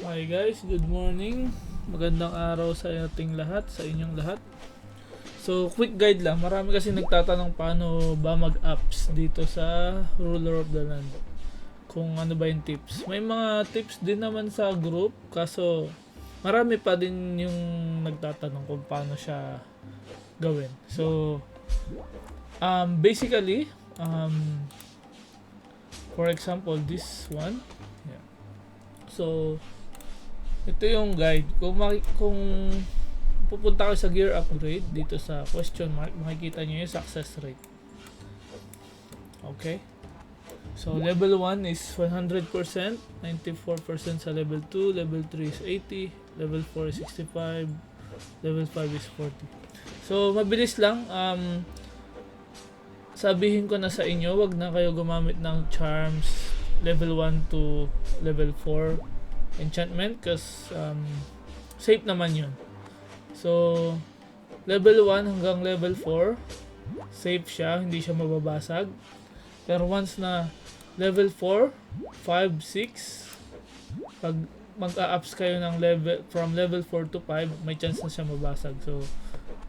Hi guys, good morning. Magandang araw sa ating lahat, sa inyong lahat. So, quick guide lang. Marami kasi nagtatanong paano ba mag-apps dito sa Ruler of the Land. Kung ano ba yung tips. May mga tips din naman sa group, kaso marami pa din yung nagtatanong kung paano siya gawin. So, basically, for example, this one. Yeah. So, ito yung guide. Kung pupunta kayo sa gear upgrade, dito sa question mark, makikita nyo yung success rate. Okay? So, level 1 is 100%, 94% sa level 2, level 3 is 80, level 4 is 65, level 5 is 40. So, mabilis lang. Sabihin ko na sa inyo, wag na kayo gumamit ng charms level 1 to level 4 enchantment kasi safe naman yun. So, level 1 hanggang level 4, safe siya, hindi siya mababasag. Pero once na level 4, 5, 6, pag mag-a-ups kayo ng level, from level 4 to 5, may chance na siya mabasag. So,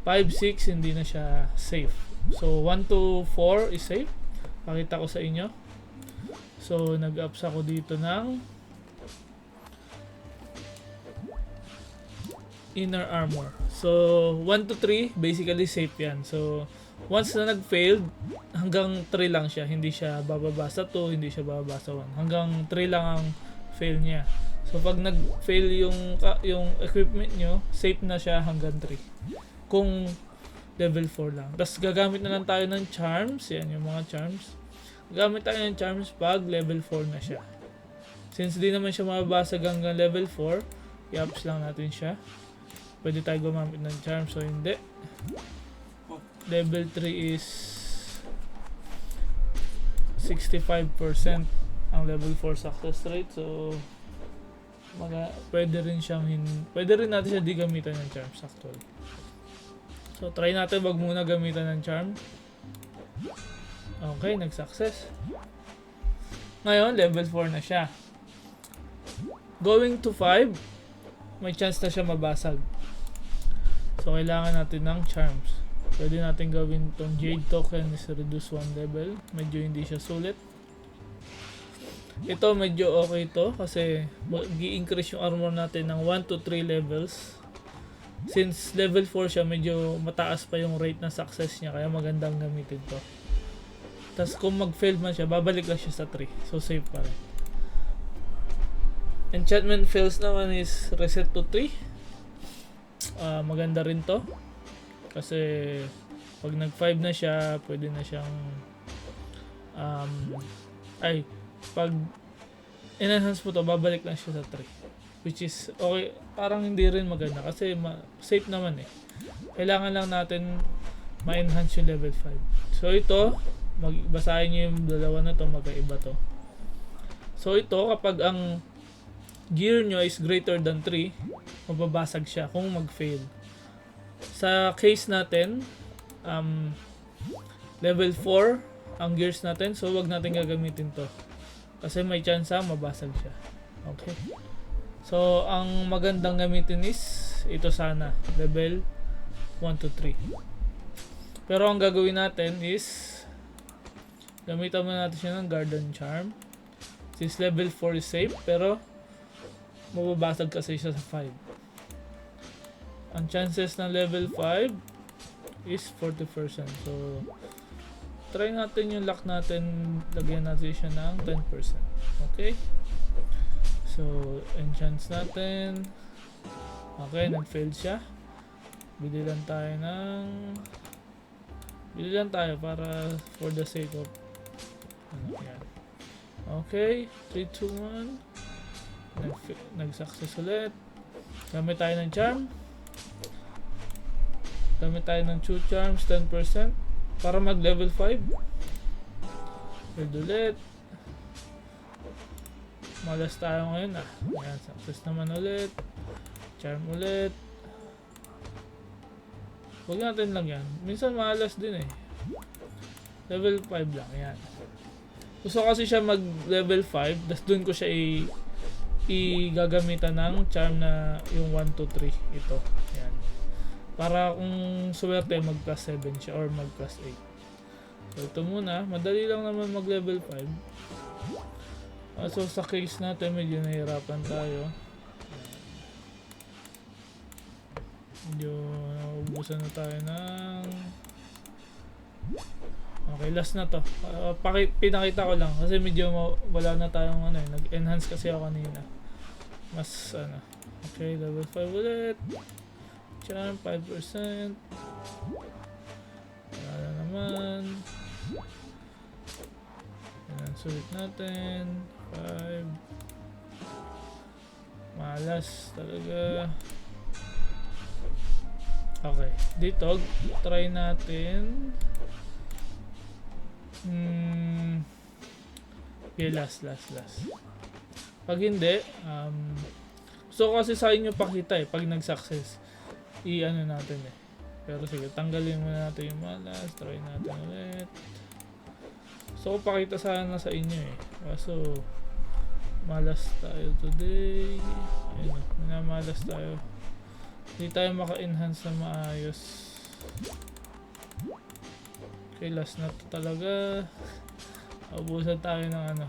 5, 6, hindi na siya safe. So, 1 to 4 is safe. Pakita ko sa inyo. So, nag-ups ako dito ng inner armor. So, 1 to 3, basically safe yan. So, once na nag-failed, hanggang 3 lang siya. Hindi siya bababa sa 2, hindi siya bababa sa 1. Hanggang 3 lang ang fail niya. So, pag nag-fail yung equipment nyo, safe na siya hanggang 3. Kung level 4 lang. Tapos, gagamit na lang tayo ng charms. Yan yung mga charms. Gagamit tayo ng charms pag level 4 na siya. Since di naman siya mababasag hanggang level 4, i-ups lang natin siya. Pwede tayo gumamit ng charm, so hindi. Level 3 is 65% ang level 4 success rate. So pwede rin natin siya di gamitan ng charms actually. So try natin wag muna gamitan ng charm. Okay, nag-success. Ngayon, level 4 na siya. Going to 5, may chance na siya mabasag. So, kailangan natin ng charms. Pwede natin gawin itong Jade Token is reduce 1 level. Medyo hindi siya sulit. Ito, medyo okay ito kasi mag-i-increase yung armor natin ng 1 to 3 levels. Since level 4 siya, medyo mataas pa yung rate ng success niya. Kaya magandang gamitin to. Tapos kung mag-fail man siya, babalik lang siya sa 3. So, safe pa rin. Enchantment fails naman is reset to 3. Maganda rin to kasi pag nag 5 na siya pwede na siyang pag enhance mo to babalik lang siya sa 3, which is okay, parang hindi rin maganda kasi safe naman eh. Kailangan lang natin ma-enhance yung level 5. So ito, basahin nyo yung dalawa na to, magkaiba to. So ito, kapag ang gear nyo is greater than 3, mababasag siya kung mag-fail. Sa case natin, level 4 ang gears natin, so wag natin gagamitin to. Kasi may chance mabasag siya. Okay. So, ang magandang gamitin is ito sana, level 1 to 3. Pero ang gagawin natin is gamitan muna natin siya ng Garden Charm. Since level 4 is safe, pero mababasag kasi siya sa 5. Ang chances ng level 5 is 40%. So, try natin yung luck natin, lagyan natin siya ng 10%. Okay? So, enchants natin. Okay, nag-fail siya. Bili lang tayo para for the sake of yan. Okay, 3, 2, 1. Nag-success ulit. Gamit tayo ng charm. Gamit tayo ng 2 charms, 10% para mag level 5. Build ulit. Malas tayo ngayon Ayan, success naman ulit. Charm ulit. Huwag natin lang yan. Minsan malas din eh. Level 5 lang, yan. Gusto kasi siya mag level 5, tas dun ko siya igagamitan ng charm na yung 1, 2, 3. Ito. Yan. Para kung swerte, mag plus 7 siya or mag plus 8. So, ito muna. Madali lang naman mag level 5. So, sa case natin, medyo nahirapan tayo. Medyo naubusan na tayo ng... Okay, last na to. Pinakita ko lang kasi medyo wala na tayong ano, nag-enhance kasi ako kanina. Mas ano. Okay, level 5 ulit. Charm 5%. Wala na naman. Yan, sulit natin. 5. Malas talaga. Okay, dito try natin. Okay, last. Pag hindi, so kasi sa inyo pakita pag nag-success, i-ano natin Pero sige, tanggalin muna natin yung malas, try natin ulit. So, pakita sana sa inyo Kaso, malas tayo today. Ayun minamalas tayo. Hindi tayo maka-enhance na maayos. Okay, last na to talaga. Ubusan tayo ng ano.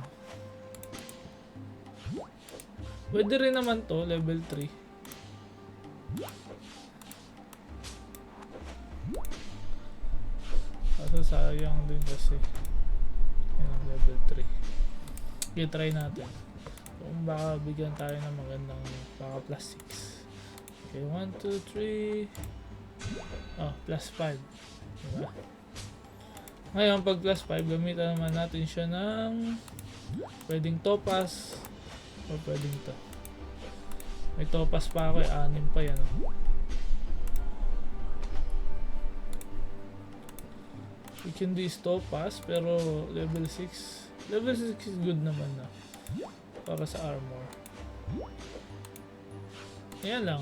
Pwede rin naman to, level 3. Kaso sayang din kasi. Yan, level 3. Okay, try natin. Kung baka bigyan tayo ng magandang baka plus 6. Okay, 1, 2, 3. Oh, plus 5. Diba? Ngayon, pag plus 5, gamitan naman natin siya ng pwedeng topaz o pwedeng to. May topaz pa ako 6 pa yan. We can do is topaz, pero level 6. Level 6 is good naman na. Para sa armor. Ayan lang.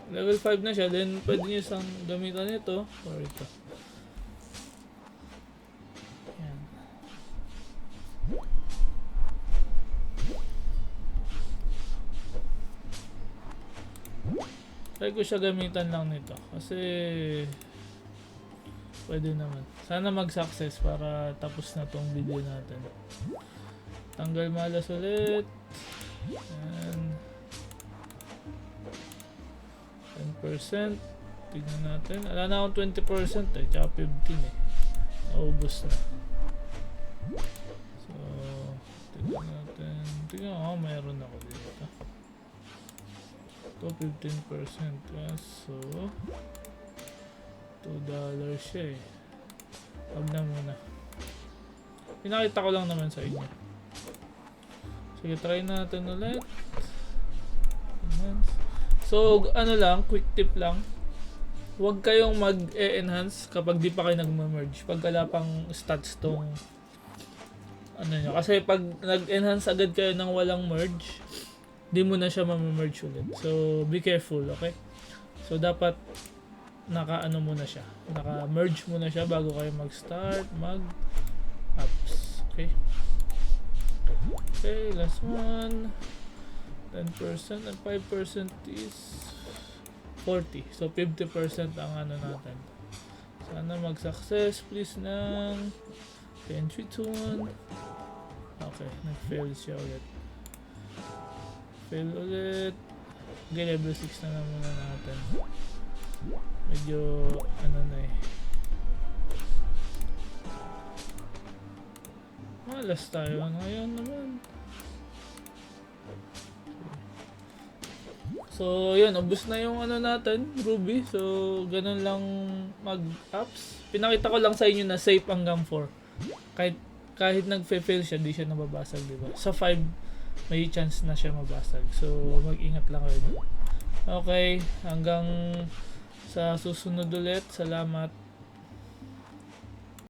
Level 5 na siya, then pwede nyo isang gamitan ito or ito. Ayan. Try ko siya gamitan lang nito kasi pwede naman. Sana mag-success para tapos na tong video natin. Tanggal malas ulit. Ayan. 10%. Tignan natin. Wala na akong 20% tsaka 15 Naubos na. So, tignan natin. Tignan ko, mayroon ako dito. Ito, 15%. So, $2 siya Huwag na muna. Pinakita ko lang naman sa inyo. Sige, try natin ulit. So, ano lang, quick tip lang. Huwag kayong mag-e-enhance kapag di pa kayo nag-merge. Pag wala pang stats tong ano nyo. Kasi pag nag-enhance agad kayo ng walang merge, di mo na siya ma-merge ulit. So, be careful, okay? So, dapat naka-ano muna siya. Naka-merge muna siya bago kayo mag-start, mag-apps. Okay? Okay, last one. 10% and 5% is 40. So, 50% ang ano natin. Sana mag-success, please ng 10, 3, 2, 1. Okay, nag-fail siya ulit. Fail ulit. Okay, level 6 na muna natin. Medyo, ano na malas tayo ngayon naman. So, yun, ubos na yung ano natin, Ruby. So, ganun lang mag-apps. Pinakita ko lang sa inyo na safe hanggang 4. Kahit nag-fail siya, di siya nababasag, di ba? Sa 5, may chance na siya mabasag. So, mag-ingat lang kayo. Okay, hanggang sa susunod ulit. Salamat.